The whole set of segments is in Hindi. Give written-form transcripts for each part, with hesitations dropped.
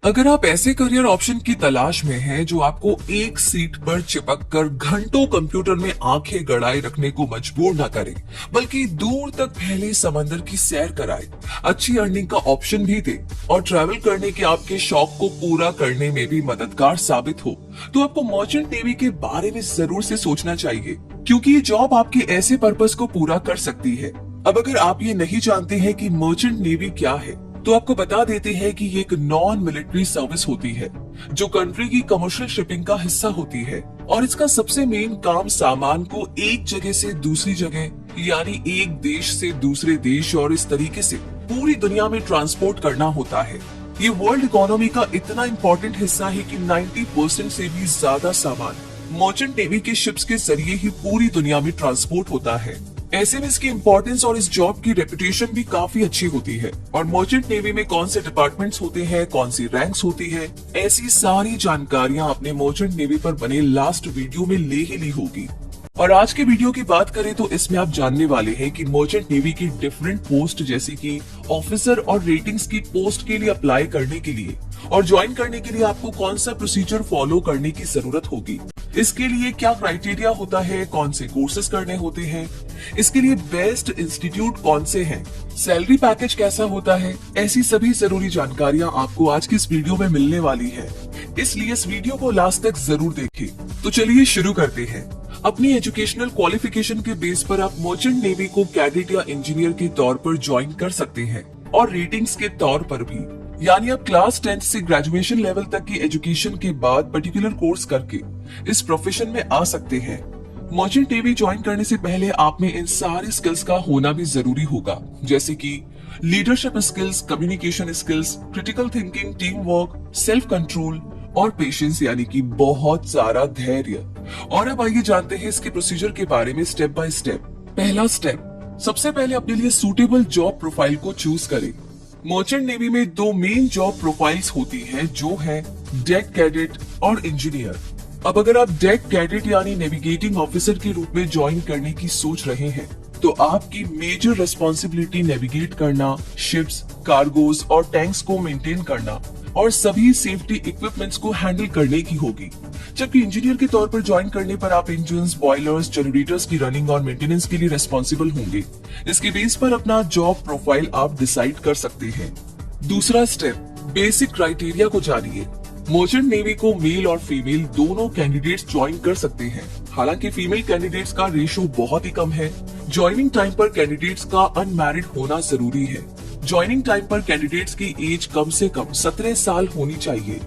अगर आप ऐसे करियर ऑप्शन की तलाश में हैं जो आपको एक सीट पर चिपक कर घंटों कंप्यूटर में आंखें गड़ाए रखने को मजबूर न करे, बल्कि दूर तक फैले समंदर की सैर कराए, अच्छी अर्निंग का ऑप्शन भी दे और ट्रैवल करने के आपके शौक को पूरा करने में भी मददगार साबित हो, तो आपको मर्चेंट नेवी के बारे में जरूर से सोचना चाहिए, क्योंकि ये जॉब आपके ऐसे पर्पस को पूरा कर सकती है। अब अगर आप ये नहीं जानते हैं कि मर्चेंट नेवी क्या है, तो आपको बता देते हैं कि ये एक नॉन मिलिट्री सर्विस होती है जो कंट्री की कमर्शियल शिपिंग का हिस्सा होती है, और इसका सबसे मेन काम सामान को एक जगह से दूसरी जगह यानी एक देश से दूसरे देश और इस तरीके से पूरी दुनिया में ट्रांसपोर्ट करना होता है। ये वर्ल्ड इकोनॉमी का इतना इम्पोर्टेंट हिस्सा है कि 90% से भी ज्यादा सामान मर्चेंट नेवी के शिप्स के जरिए ही पूरी दुनिया में ट्रांसपोर्ट होता है। ऐसे में इसकी इम्पोर्टेंस और इस जॉब की रेपुटेशन भी काफी अच्छी होती है। और मर्चेंट नेवी में कौन से डिपार्टमेंट्स होते हैं, कौन सी रैंक्स होती है, ऐसी सारी जानकारियां आपने मर्चेंट नेवी पर बने लास्ट वीडियो में ले ही ली होगी। और आज के वीडियो की बात करें तो इसमें आप जानने वाले हैं कि मर्चेंट नेवी की डिफरेंट पोस्ट जैसे कि ऑफिसर और रेटिंग्स की पोस्ट के लिए अप्लाई करने के लिए और ज्वाइन करने के लिए आपको कौन सा प्रोसीजर फॉलो करने की जरूरत होगी, इसके लिए क्या क्राइटेरिया होता है, कौन से कोर्सेज करने होते हैं, इसके लिए बेस्ट इंस्टीट्यूट कौन से हैं, सैलरी पैकेज कैसा होता है, ऐसी सभी जरूरी जानकारियां आपको आज की इस वीडियो में मिलने वाली है। इसलिए इस वीडियो को लास्ट तक जरूर देखें। तो चलिए शुरू करते हैं। अपनी एजुकेशनल क्वालिफिकेशन के बेस पर आप मर्चेंट नेवी को कैडेट या इंजीनियर के तौर पर ज्वाइन कर सकते हैं और रेटिंग्स के तौर पर भी, यानी आप क्लास 10 से ग्रेजुएशन लेवल तक की एजुकेशन के बाद पर्टिकुलर कोर्स करके इस प्रोफेशन में आ सकते हैं। मर्चेंट नेवी ज्वाइन करने से पहले आप में इन सारे स्किल्स का होना भी जरूरी होगा, जैसे कि leadership skills, communication skills, critical thinking, team work, self control और पेशेंस, यानी कि बहुत सारा धैर्य। और अब आइए जानते हैं इसके प्रोसीजर के बारे में स्टेप बाय स्टेप। पहला स्टेप, सबसे पहले अपने लिए सूटेबल जॉब प्रोफाइल को चूज करें। मर्चेंट नेवी में दो मेन जॉब प्रोफाइल्स होती हैं, जो है डेक कैडेट और इंजीनियर। अब अगर आप डेक कैडेट यानी नेविगेटिंग ऑफिसर के रूप में ज्वाइन करने की सोच रहे हैं, तो आपकी मेजर रेस्पॉन्सिबिलिटी नेविगेट करना, शिप्स, कार्गोज और टैंक्स को मेंटेन करना और सभी सेफ्टी इक्विपमेंट्स को हैंडल करने की होगी। जबकि इंजीनियर के तौर पर ज्वाइन करने पर आप इंजन्स, बॉयलर्स, जनरेटर्स की रनिंग और मेंटेनेंस के लिए रेस्पॉन्सिबल होंगे। इसके बेस पर अपना जॉब प्रोफाइल आप डिसाइड कर सकते हैं। दूसरा स्टेप, बेसिक क्राइटेरिया को जानिए। मर्चेंट नेवी को मेल और फीमेल दोनों कैंडिडेट्स ज्वाइन कर सकते हैं। हालांकि फीमेल कैंडिडेट्स का रेशो बहुत ही कम है। ज्वाइनिंग टाइम पर कैंडिडेट्स का अनमैरिड होना जरूरी है। ज्वाइनिंग टाइम पर कैंडिडेट्स की एज कम से कम 17 साल होनी चाहिए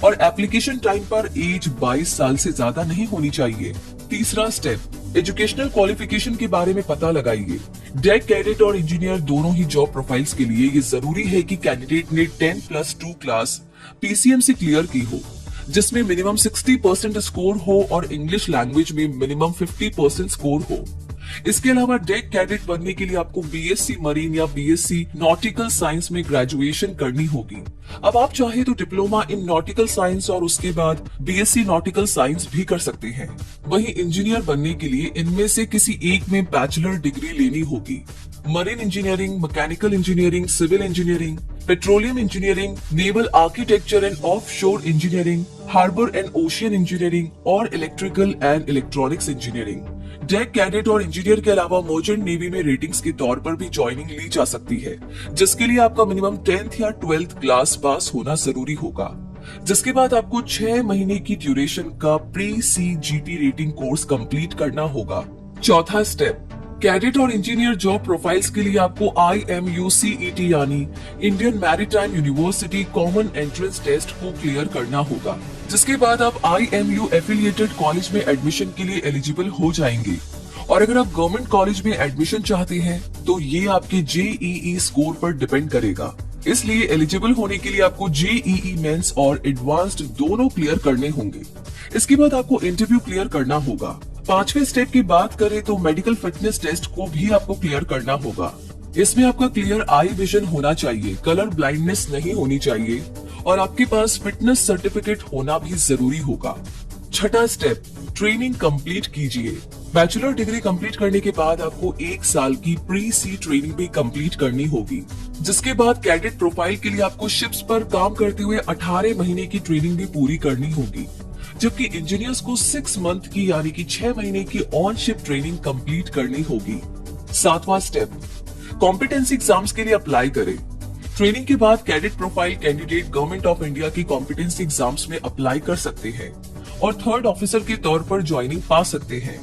और एप्लीकेशन टाइम पर एज 22 साल से ज्यादा नहीं होनी चाहिए। तीसरा स्टेप, एजुकेशनल क्वालिफिकेशन के बारे में पता लगाइए। डेक कैडेट और इंजीनियर दोनों ही जॉब प्रोफाइल्स के लिए ये जरूरी है कि कैंडिडेट ने 10+2 क्लास पीसीएम से क्लियर की हो, जिसमें मिनिमम 60% स्कोर हो और इंग्लिश लैंग्वेज में मिनिमम 50% स्कोर हो। इसके अलावा डेक कैडेट बनने के लिए आपको बीएससी मरीन या बीएससी नॉटिकल साइंस में ग्रेजुएशन करनी होगी। अब आप चाहे तो डिप्लोमा इन नॉटिकल साइंस और उसके बाद बीएससी नॉटिकल साइंस भी कर सकते हैं। वहीं इंजीनियर बनने के लिए इनमें से किसी एक में बैचलर डिग्री लेनी होगी। Marine engineering, mechanical engineering, civil engineering, petroleum engineering, naval architecture and offshore engineering, harbour and ocean engineering और electrical and electronics engineering. Deck cadet और इंजीनियर के अलावा मर्चेंट नेवी में रेटिंग्स के तौर पर भी ज्वाइनिंग ली जा सकती है, जिसके लिए आपका मिनिमम 10th या 12th क्लास पास होना जरूरी होगा। जिसके बाद आपको 6 महीने की ड्यूरेशन का pre sea GP rating course complete करना होगा। चौथा स्टेप, कैडेट और इंजीनियर जॉब प्रोफाइल्स के लिए आपको IMUCET यानी Indian Maritime University Common Entrance Test को क्लियर करना होगा, जिसके बाद आप IMU एफिलिएटेड कॉलेज में एडमिशन के लिए एलिजिबल हो जाएंगे। और अगर आप गवर्नमेंट कॉलेज में एडमिशन चाहते हैं तो ये आपके JEE स्कोर पर डिपेंड करेगा। इसलिए एलिजिबल होने के लिए आपको JEE मेंस और एडवांस्ड दोनों क्लियर करने होंगे। इसके बाद आपको इंटरव्यू क्लियर करना होगा। पांचवें स्टेप की बात करें तो मेडिकल फिटनेस टेस्ट को भी आपको क्लियर करना होगा। इसमें आपका क्लियर आई विजन होना चाहिए, कलर ब्लाइंडनेस नहीं होनी चाहिए और आपके पास फिटनेस सर्टिफिकेट होना भी जरूरी होगा। छठा स्टेप, ट्रेनिंग कंप्लीट कीजिए। बैचलर डिग्री कंप्लीट करने के बाद आपको 1 साल की प्री सी ट्रेनिंग भी कंप्लीट करनी होगी। जिसके बाद कैडेट प्रोफाइल के लिए आपको शिप्स पर काम करते हुए 18 महीने की ट्रेनिंग भी पूरी करनी होगी, जबकि इंजीनियर्स को 6 मंथ की यानी कि 6 महीने की ऑन शिप ट्रेनिंग कंप्लीट करनी होगी। 7वां स्टेप, कॉम्पिटेंसी एग्जाम्स के लिए अप्लाई करें। ट्रेनिंग के बाद cadet profile candidate government of India की कॉम्पिटेंसी एग्जाम्स में अप्लाई कर सकते हैं और 3rd ऑफिसर के तौर पर ज्वाइनिंग पा सकते हैं,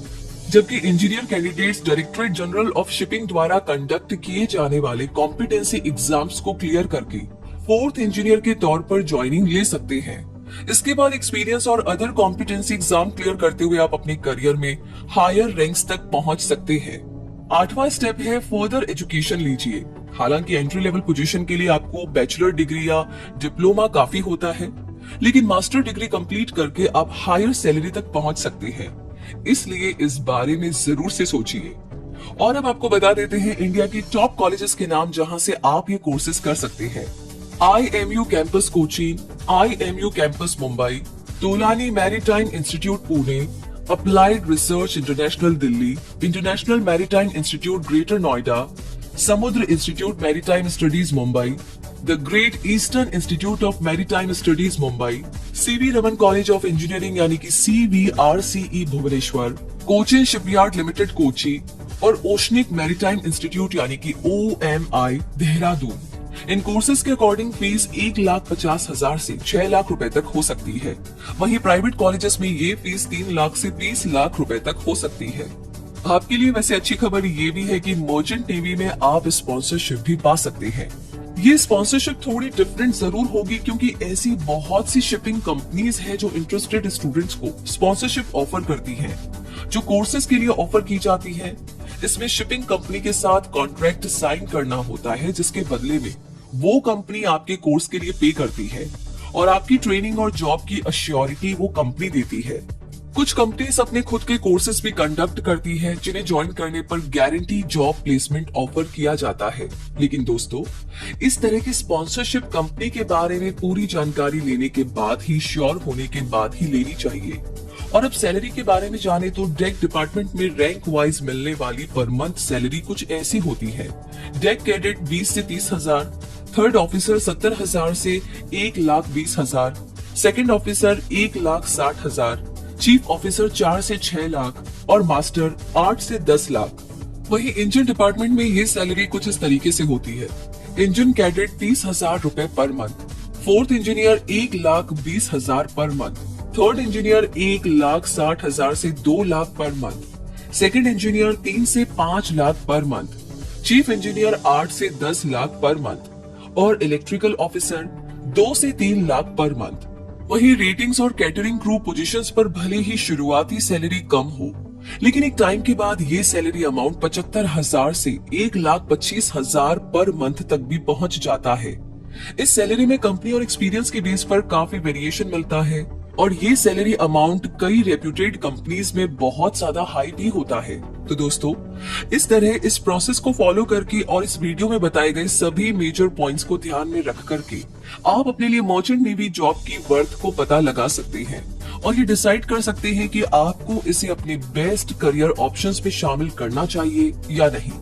जबकि engineer candidates directorate general of shipping द्वारा कंडक्ट किए जाने वाले कॉम्पिटेंसी एग्जाम्स को क्लियर करके 4th इंजीनियर के तौर पर ज्वाइनिंग ले सकते हैं। इसके बाद एक्सपीरियंस और अदर कॉम्पिटेंसी एग्जाम क्लियर करते हुए आप अपने करियर में हायर रैंक्स तक पहुंच सकते हैं। 8वां स्टेप है फर्दर एजुकेशन लीजिए। हालांकि एंट्री लेवल पोजीशन के लिए आपको बैचलर डिग्री या डिप्लोमा काफी होता है, लेकिन मास्टर डिग्री कंप्लीट करके आप हायर सैलरी तक पहुंच सकते हैं, इसलिए इस बारे में जरूर से सोचिए। और अब आपको बता देते हैं इंडिया की टॉप कॉलेजेस के नाम जहां से आप ये कोर्सेज कर सकते हैं। IMU campus Cochin, IMU campus Mumbai, Tolani maritime institute Pune, applied research international Delhi, international maritime institute greater Noida, Samudra institute maritime studies Mumbai, the great eastern institute of maritime studies Mumbai, CV Raman college of engineering यानी कि CVRCE Bhubaneswar, Cochin shipyard limited Kochi और ओशनिक मैरीटाइम इंस्टीट्यूट यानी कि OMI देहरादून। इन कोर्सेज के अकॉर्डिंग फीस 1,50,000 से 6 लाख रुपए तक हो सकती है। वहीं प्राइवेट कॉलेजेस में ये फीस 3 लाख से 20 लाख रुपए तक हो सकती है। आपके लिए वैसे अच्छी खबर ये भी है कि मर्चेंट नेवी में आप स्पॉन्सरशिप भी पा सकते हैं। ये स्पॉन्सरशिप थोड़ी डिफरेंट जरूर होगी क्योंकि ऐसी बहुत सी शिपिंग कंपनीज है जो इंटरेस्टेड स्टूडेंट्स को स्पॉन्सरशिप ऑफर करती हैं। जो कोर्सेज के लिए ऑफर की जाती है, इसमें शिपिंग कंपनी के साथ कॉन्ट्रैक्ट साइन करना होता है, जिसके बदले में वो कंपनी आपके कोर्स के लिए पे करती है और आपकी ट्रेनिंग और जॉब की अश्योरिटी वो कंपनी देती है। कुछ कंपनीज अपने खुद के कोर्सेज भी कंडक्ट करती है, जिन्हें ज्वाइन करने पर गारंटी जॉब प्लेसमेंट ऑफर किया जाता है। लेकिन दोस्तों, इस तरह की स्पॉन्सरशिप कंपनी के बारे में पूरी जानकारी लेने के बाद ही, श्योर होने के बाद ही लेनी चाहिए। और अब सैलरी के बारे में जाने तो डेक डिपार्टमेंट में रैंक वाइज मिलने वाली पर मंथ सैलरी कुछ ऐसी होती है। डेक कैडेट 20 से 30,000, 3rd ऑफिसर 70,000 से 1,20,000, 2nd ऑफिसर 1,60,000, चीफ ऑफिसर 4 से 6 लाख और मास्टर 8 से 10 लाख। वहीं इंजन डिपार्टमेंट में ये सैलरी कुछ इस तरीके से होती है। इंजन कैडेट 30,000 रुपए per month, 4th engineer 1,20,000 per month, 3rd engineer 1,60,000 से 2 lakh per month, 2nd engineer 3 से 5 lakh per month, chief engineer 8 से 10 लाख पर मंथ और इलेक्ट्रिकल ऑफिसर 2 से 3 लाख पर मंथ। वहीं रेटिंग्स और कैटरिंग क्रू पोजीशंस पर भले ही शुरुआती सैलरी कम हो, लेकिन एक टाइम के बाद ये सैलरी अमाउंट 75,000 से 1,25,000 पर मंथ तक भी पहुंच जाता है। इस सैलरी में कंपनी और एक्सपीरियंस के बेस पर काफी वेरिएशन मिलता है और ये सैलरी अमाउंट कई रेप्यूटेड कंपनीज में बहुत ज्यादा हाई भी होता है। तो दोस्तों, इस तरह इस प्रोसेस को फॉलो करके और इस वीडियो में बताए गए सभी मेजर पॉइंट्स को ध्यान में रख करके आप अपने लिए मर्चेंट नेवी जॉब की वर्थ को पता लगा सकते हैं और ये डिसाइड कर सकते हैं कि आपको इसे अपने बेस्ट करियर ऑप्शंस में शामिल करना चाहिए या नहीं।